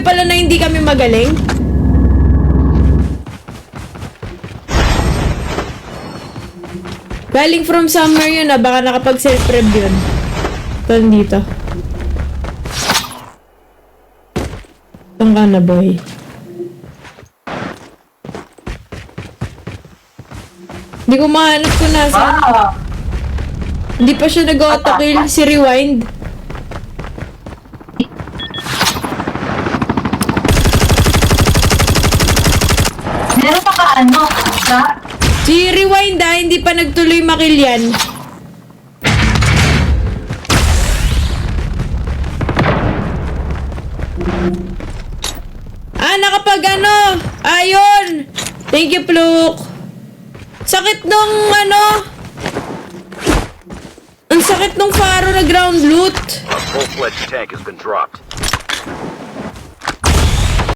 sinasabi pala na hindi kami magaling? Galing from somewhere yun baka nakapag self-rev yun. Ito dito. Saan ka na, boy? Hindi ko mahanap kung nasaan. Hindi pa siya nag-auto-kill. Si Rewind. Meron pa ka ano? Si Rewind hindi pa nagtuloy makill yan. Nakapag ano? Ayun! Thank you, Pluk. Sakit nung ano? Ang sakit nung faro na ground loot. A full-fledged tank has been dropped.